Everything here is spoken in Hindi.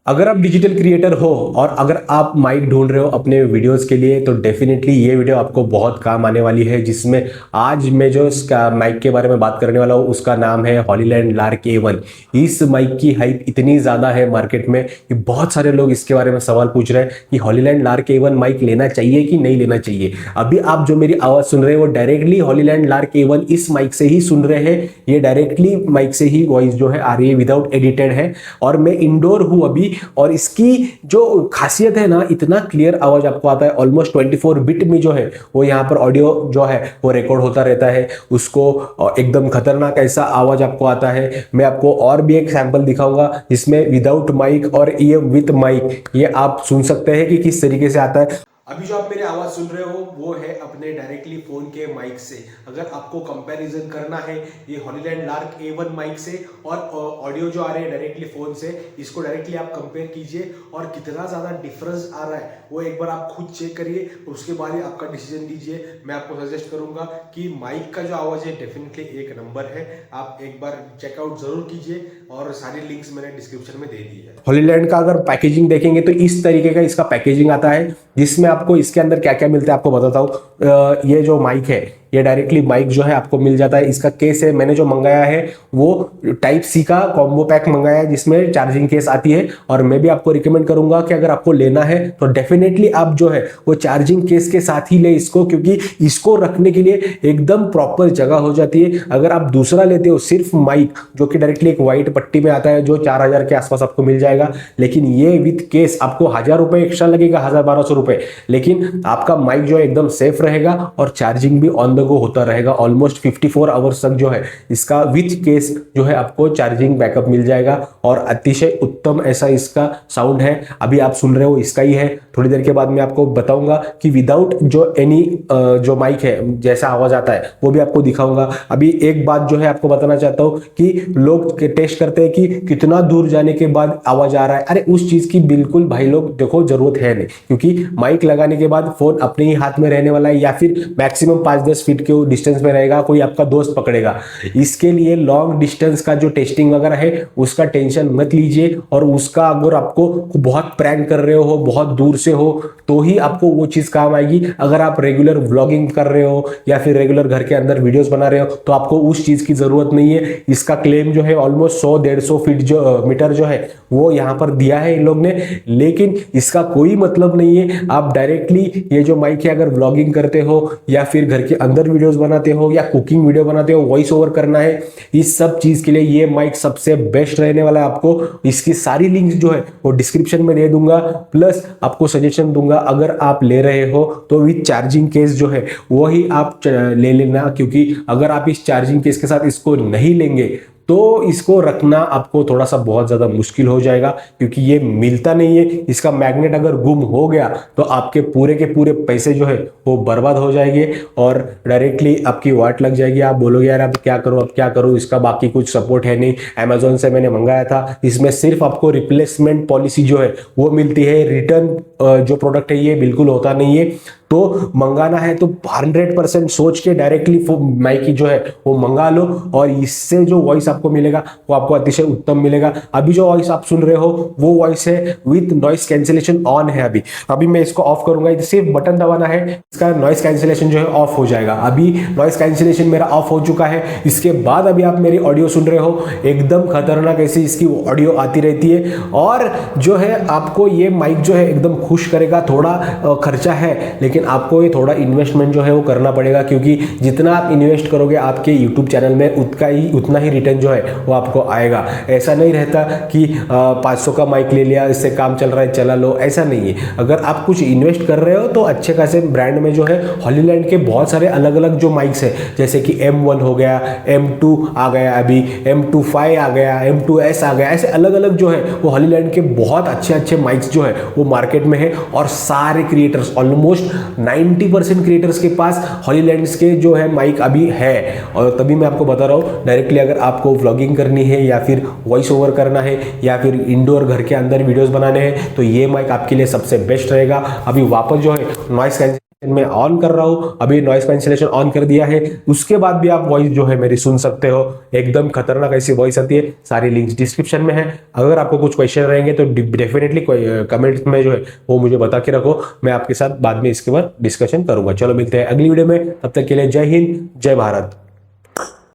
अगर आप डिजिटल क्रिएटर हो और अगर आप माइक ढूंढ रहे हो अपने वीडियोस के लिए, तो डेफिनेटली ये वीडियो आपको बहुत काम आने वाली है। जिसमें आज मैं जो माइक के बारे में बात करने वाला हूँ उसका नाम है हॉलीलैंड लार्क A1। इस माइक की हाइप इतनी ज़्यादा है मार्केट में कि बहुत सारे लोग इसके बारे में सवाल पूछ रहे हैं कि हॉलीलैंड लार्क A1 माइक लेना चाहिए कि नहीं लेना चाहिए। अभी आप जो मेरी आवाज़ सुन रहे हो वो डायरेक्टली हॉलीलैंड लार्क A1 इस माइक से ही सुन रहे हैं। ये डायरेक्टली माइक से ही वॉइस जो है आ रही है, विदाउट एडिटेड है। और मैं इंडोर हूँ अभी, और इसकी जो खासियत है ना, इतना क्लियर आवाज आपको आता है। ऑलमोस्ट 24 बिट में जो है वो यहाँ पर ऑडियो जो है वो रिकॉर्ड होता रहता है। उसको एकदम खतरनाक ऐसा आवाज आपको आता है। मैं आपको और भी एक सैंपल दिखाऊंगा जिसमें विदाउट माइक और ये विथ माइक ये आप सुन सकते हैं कि किस तरीके से आता है। अभी जो आप मेरी आवाज सुन रहे हो वो है अपने डायरेक्टली फोन के माइक से। अगर आपको कंपैरिजन करना है ये हॉलीलैंड लार्क A1 माइक से और ऑडियो जो आ रहे हैं डायरेक्टली फोन से, इसको डायरेक्टली आप कंपेयर कीजिए और कितना ज्यादा डिफरेंस आ रहा है वो एक बार आप खुद चेक करिए, उसके बाद ही आपका डिसीजन दीजिए। मैं आपको सजेस्ट करूंगा कि माइक का जो आवाज है डेफिनेटली एक नंबर है। आप एक बार चेकआउट जरूर कीजिए और सारी लिंक्स मैंने डिस्क्रिप्शन में दे दी है। हॉलीलैंड का अगर पैकेजिंग देखेंगे तो इस तरीके का इसका पैकेजिंग आता है, जिसमें आपको इसके अंदर क्या क्या मिलता है आपको बताता हूँ। ये जो माइक है ये डायरेक्टली माइक जो है आपको मिल जाता है। इसका केस है, मैंने जो मंगाया है वो टाइप सी का कॉम्बो पैक मंगाया है जिसमें चार्जिंग केस आती है। और मैं भी आपको रिकमेंड करूंगा कि अगर आपको लेना है तो डेफिनेटली आप जो है वो चार्जिंग केस के साथ ही ले इसको, क्योंकि इसको रखने के लिए एकदम प्रॉपर जगह हो जाती है। अगर आप दूसरा लेते हो सिर्फ माइक, जो कि डायरेक्टली एक व्हाइट पट्टी में आता है जो 4000 के आसपास आपको मिल जाएगा, लेकिन ये विथ केस आपको 1000 रुपए एक्स्ट्रा लगेगा, 1200 रुपए। लेकिन आपका माइक जो है एकदम सेफ रहेगा और चार्जिंग भी ऑन द गो होता रहेगा। ऑलमोस्ट 54 आवर्स तक जो है इसका विथ केस जो है आपको चार्जिंग बैकअप मिल जाएगा। और अतिशय उत्तम ऐसा इसका साउंड है। अभी आप सुन रहे हो इसका ही है, थोड़ी देर के बाद मैं आपको बताऊंगा कि विदाउट जो एनी जो माइक है जैसा आवाज आता है वो भी आपको दिखाऊंगा। अभी एक बात जो है आपको बताना चाहता हूं कि लोग टेस्ट करते हैं कि कितना दूर जाने के बाद आवाज आ रहा है। अरे उस चीज की बिल्कुल भाई लोग देखो जरूरत है नहीं, क्योंकि माइक लगाने के बाद फोन अपने ही हाथ में रहने वाला है या फिर मैक्सिमम 5-10 फीट के डिस्टेंस में रहेगा, कोई आपका दोस्त पकड़ेगा। इसके लिए लॉन्ग डिस्टेंस का जो टेस्टिंग वगैरह है उसका टेंशन मत लीजिए। और उसका अगर आपको बहुत प्रैंक कर रहे हो, बहुत दूर से हो, तो ही आपको वो चीज काम आएगी। अगर आप रेगुलर व्लॉगिंग कर रहे हो या फिर रेगुलर घर के अंदर वीडियोस बना रहे हो तो आपको उस चीज की जरूरत नहीं है। इसका क्लेम जो है ऑलमोस्ट 100-150 फीट जो मीटर जो है वो यहाँ पर दिया है इन लोग ने, लेकिन इसका कोई मतलब नहीं है। आप डायरेक्टली ये जो माइक है अगर व्लॉगिंग करते हो या फिर घर के अंदर वीडियोस बनाते हो या कुकिंग वीडियो बनाते हो, वॉइस ओवर करना है, इस सब चीज के लिए ये माइक सबसे बेस्ट रहने वाला है। आपको इसकी सारी लिंक्स जो है वो डिस्क्रिप्शन में दे दूंगा, प्लस आपको सजेशन दूंगा अगर आप ले रहे हो तो विथ चार्जिंग केस जो है वो ही आप ले लेना। क्योंकि अगर आप इस चार्जिंग केस के साथ इसको नहीं लेंगे तो इसको रखना आपको थोड़ा सा बहुत ज्यादा मुश्किल हो जाएगा, क्योंकि ये मिलता नहीं है। इसका मैग्नेट अगर गुम हो गया तो आपके पूरे के पूरे पैसे जो है वो बर्बाद हो जाएंगे और डायरेक्टली आपकी वाट लग जाएगी। आप बोलोगे यार अब क्या करूं, अब क्या करूं, इसका बाकी कुछ सपोर्ट है नहीं। अमेजोन से मैंने मंगाया था, इसमें सिर्फ आपको रिप्लेसमेंट पॉलिसी जो है वो मिलती है, रिटर्न जो प्रोडक्ट है ये बिल्कुल होता नहीं है। तो मंगाना है तो 100% सोच के डायरेक्टली माइक जो है वो मंगा लो, और इससे जो वॉइस आपको मिलेगा वो आपको अतिशय उत्तम मिलेगा। अभी जो वॉइस आप सुन रहे हो वो वॉइस है विद नॉइस कैंसिलेशन ऑन है। अभी मैं इसको ऑफ करूंगा, सिर्फ बटन दबाना है, इसका नॉइस कैंसिलेशन जो है ऑफ हो जाएगा। अभी नॉइस कैंसिलेशन मेरा ऑफ हो चुका है। इसके बाद अभी आप मेरी ऑडियो सुन रहे हो, एकदम खतरनाक ऐसी इसकी ऑडियो आती रहती है। और जो है आपको ये माइक जो है एकदम खुश करेगा। थोड़ा खर्चा है लेकिन आपको ये थोड़ा इन्वेस्टमेंट जो है वो करना पड़ेगा, क्योंकि जितना आप इन्वेस्ट करोगे आपके यूट्यूब चैनल में उतना ही रिटर्न जो है वो आपको आएगा। ऐसा नहीं रहता कि 500 का माइक ले लिया, इससे काम चल रहा है चला लो, ऐसा नहीं है। अगर आप कुछ इन्वेस्ट कर रहे हो तो अच्छे खासे ब्रांड में जो है हॉलीलैंड के बहुत सारे अलग अलग जो माइक्स है, जैसे कि M1 हो गया, M2 आ गया, अभी M25 आ गया, M2S आ गया, ऐसे अलग अलग जो है वो हॉलीलैंड के बहुत अच्छे अच्छे माइक्स जो है वो मार्केट में है। और सारे क्रिएटर्स ऑलमोस्ट 90% क्रिएटर्स के पास हॉलीलैंड्स के जो है माइक अभी है। और तभी मैं आपको बता रहा हूँ डायरेक्टली अगर आपको व्लॉगिंग करनी है या फिर वॉइस ओवर करना है या फिर इंडोर घर के अंदर वीडियोस बनाने हैं तो ये माइक आपके लिए सबसे बेस्ट रहेगा। अभी वापस जो है नॉइस मैं ऑन कर रहा हूं, अभी नॉइस कैंसिलेशन ऑन कर दिया है, उसके बाद भी आप वॉइस जो है मेरी सुन सकते हो। एकदम खतरनाक ऐसी वॉइस आती है। सारी लिंक्स डिस्क्रिप्शन में है। अगर आपको कुछ क्वेश्चन रहेंगे तो डेफिनेटली कमेंट्स में जो है वो मुझे बता के रखो, मैं आपके साथ बाद में इसके बाद डिस्कशन करूंगा। चलो मिलते हैं अगली वीडियो में, तब तक के लिए जय हिंद, जय भारत।